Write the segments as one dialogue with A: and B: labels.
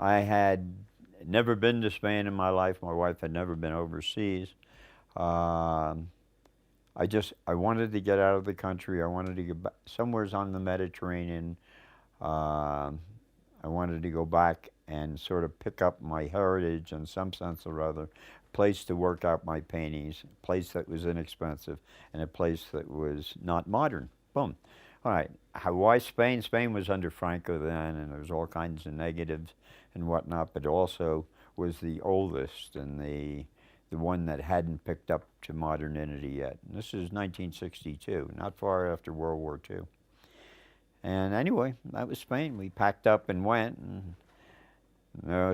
A: I had never been to Spain in my life. My wife had never been overseas. Um, I wanted to get out of the country. I wanted to get back somewhere's on the Mediterranean. Um I wanted to go back and sort of pick up my heritage in some sense or other, a place to work out my paintings, a place that was inexpensive, and a place that was not modern. Boom. All right. Why Spain? Spain was under Franco then, and there was all kinds of negatives and whatnot, but also was the oldest and the one that hadn't picked up to modernity yet. And this is 1962, not far after World War II. And anyway, that was Spain. We packed up and went, and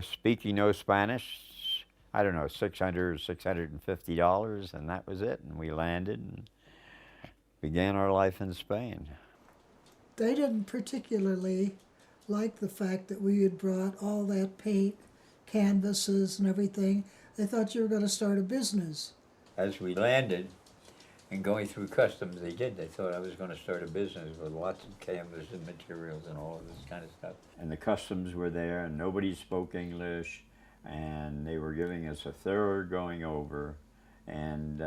A: speaking no Spanish, I don't know, $650, and that was it. And we landed and began our life in Spain.
B: They didn't particularly like the fact that we had brought all that paint, canvases, and everything. They thought you were going to start a business.
A: As we landed and going through customs, they did. They thought I was going to start a business with lots of canvas and materials and all of this kind of stuff. And the customs were there, and nobody spoke English, and they were giving us a thorough going over. And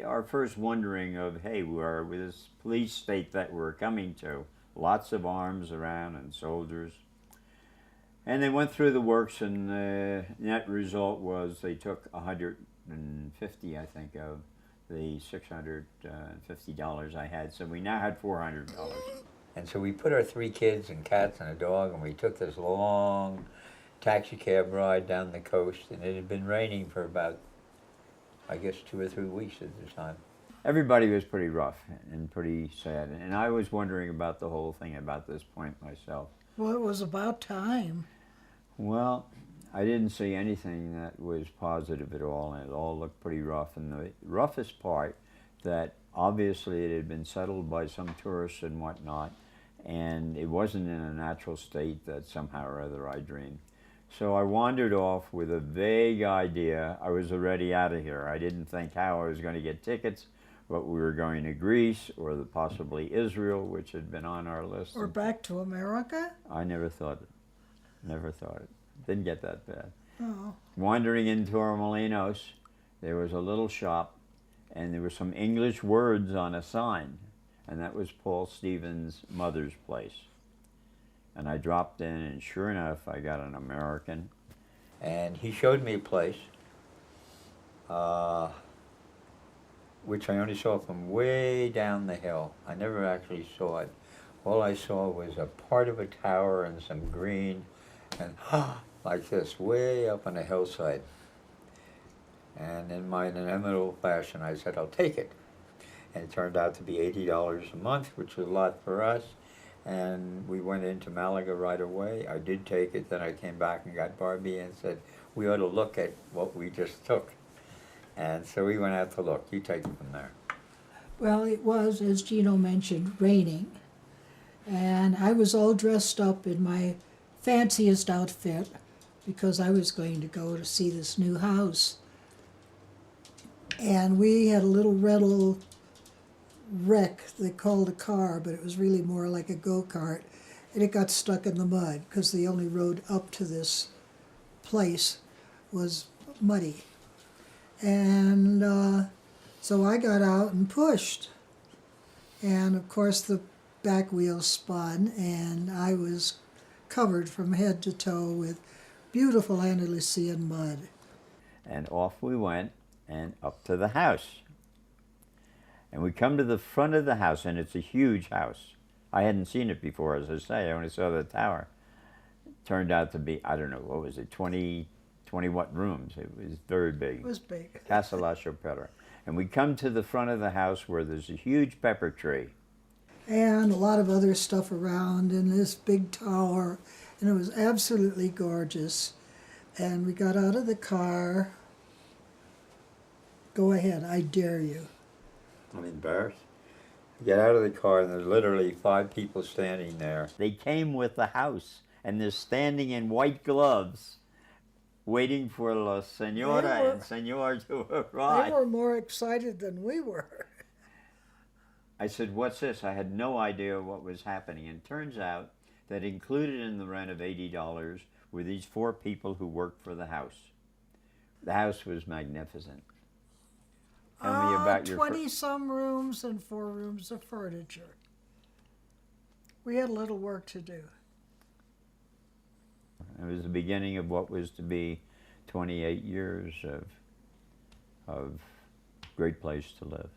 A: our first wondering of, hey, we're with this police state that we're coming to, lots of arms around and soldiers. And they went through the works, and the net result was they took 150, I think, of the $650 I had. So we now had $400. And so we put our 3 kids and cats and a dog, and we took this long taxi cab ride down the coast, and it had been raining for about, I guess, 2 or 3 weeks at the time. Everybody was pretty rough and pretty sad, and I was wondering about the whole thing about this point myself.
B: Well, it was about time.
A: Well, I didn't see anything that was positive at all, and it all looked pretty rough. And the roughest part, that obviously it had been settled by some tourists and whatnot, and it wasn't in a natural state that somehow or other I dreamed. So I wandered off with a vague idea. I was already out of here. I didn't think how I was going to get tickets, but we were going to Greece or possibly Israel, which had been on our list.
B: Or back to America?
A: I never thought it. Never thought it. Didn't get that bad.
B: Oh.
A: Wandering into Torremolinos, there was a little shop, and there were some English words on a sign, and that was Paul Stevens' mother's place. And I dropped in, and sure enough, I got an American. And he showed me a place, which I only saw from way down the hill. I never actually saw it. All I saw was a part of a tower and some green, and like this, way up on a hillside. And in my inimitable fashion, I said, I'll take it. And it turned out to be $80 a month, which was a lot for us. And we went into Malaga right away. I did take it, then I came back and got Barbie and said, we ought to look at what we just took. And so we went out to look. You take it from there.
B: Well, it was, as Gino mentioned, raining. And I was all dressed up in my fanciest outfit because I was going to go to see this new house. And we had a little rental wreck they called a car, but it was really more like a go-kart. And it got stuck in the mud because the only road up to this place was muddy. And so I got out and pushed. And of course the back wheel spun, and I was covered from head to toe with beautiful Andalusian mud. And off we went, and up to the house. And we come to the front of the house, and it's a huge house. I hadn't seen it before, as I say. I only saw the tower. It turned out to be, I don't know, what was it, 20 what rooms? It was very big. It was big. Casa La Chapelle. And we come to the front of the house where there's a huge pepper tree. And a lot of other stuff around, and this big tower. And it was absolutely gorgeous. And we got out of the car. Go ahead, I dare you. I'm embarrassed. I get out of the car, and there's literally 5 people standing there. They came with the house, and they're standing in white gloves, waiting for La Senora and Senor to arrive. They were more excited than we were. I said, what's this? I had no idea what was happening. And it turns out that included in the rent of $80
A: were these 4 people who worked for the house. The house was magnificent. Tell me about your
B: 20-some rooms and 4 rooms of furniture. We had a little work to do.
A: It was the beginning of what was to be 28 years of great place to live.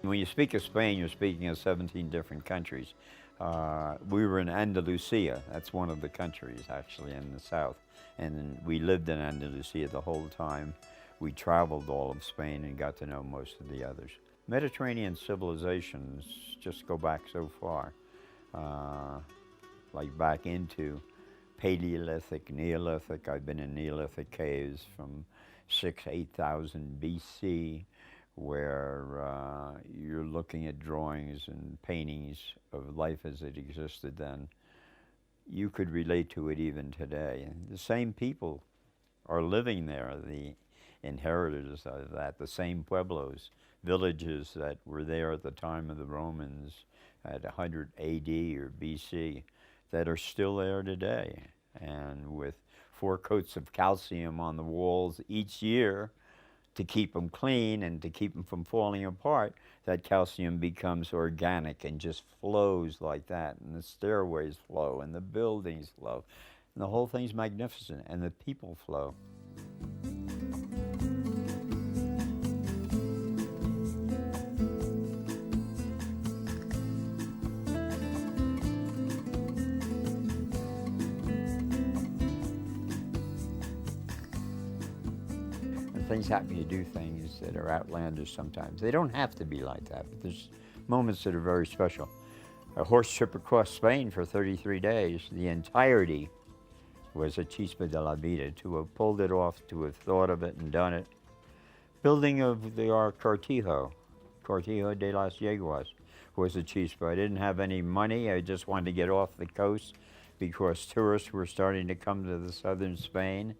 A: When you speak of Spain, you're speaking of 17 different countries. We were in Andalusia. That's one of the countries, actually, in the south. And we lived in Andalusia the whole time. We traveled all of Spain and got to know most of the others. Mediterranean civilizations just go back so far, like back into Paleolithic, Neolithic. I've been in Neolithic caves from 8,000 BC, where you're looking at drawings and paintings of life as it existed then. You could relate to it even today. And the same people are living there, the inheritors of that, the same pueblos, villages that were there at the time of the Romans at 100 AD or BC, that are still there today. And with 4 coats of calcium on the walls each year, to keep them clean and to keep them from falling apart, that calcium becomes organic and just flows like that. And the stairways flow and the buildings flow. And the whole thing's magnificent, and the people flow. Things happen, you do things that are outlandish sometimes. They don't have to be like that, but there's moments that are very special. A horse trip across Spain for 33 days, the entirety was a chispa de la vida. To have pulled it off, to have thought of it and done it. Building of our Cortijo de las Yeguas, was a chispa. I didn't have any money, I just wanted to get off the coast because tourists were starting to come to the southern Spain.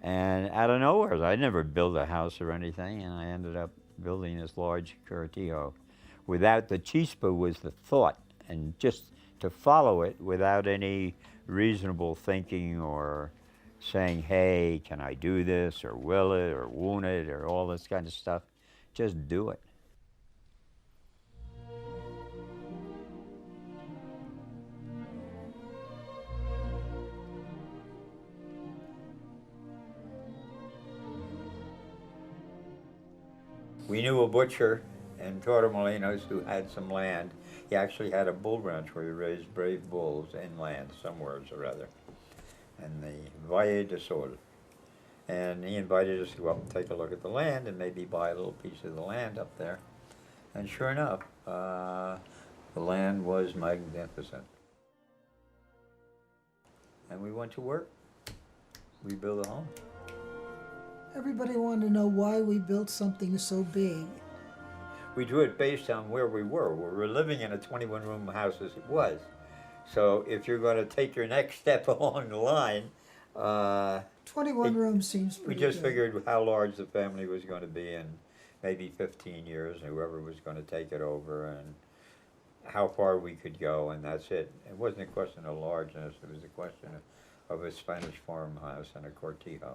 A: And out of nowhere, I never built a house or anything, and I ended up building this large cortijo. Without the chispa was the thought, and just to follow it without any reasonable thinking or saying, hey, can I do this, or will it, or won't it, or all this kind of stuff. Just do it. We knew a butcher in Torremolinos who had some land. He actually had a bull ranch where he raised brave bulls inland, somewhere or other, in the Valle de Sol. And he invited us to go up and take a look at the land and maybe buy a little piece of the land up there. And sure enough, the land was magnificent. And we went to work. We built a home.
B: Everybody wanted to know why we built something so big.
A: We do it based on where we were. We were living in a 21-room house as it was. So if you're going to take your next step along the line,
B: 21 rooms seems
A: we
B: pretty
A: just
B: good.
A: figured how large the family was going to be in maybe 15 years, and whoever was going to take it over, and how far we could go, and that's it. It wasn't a question of largeness, it was a question of a Spanish farmhouse and a cortijo.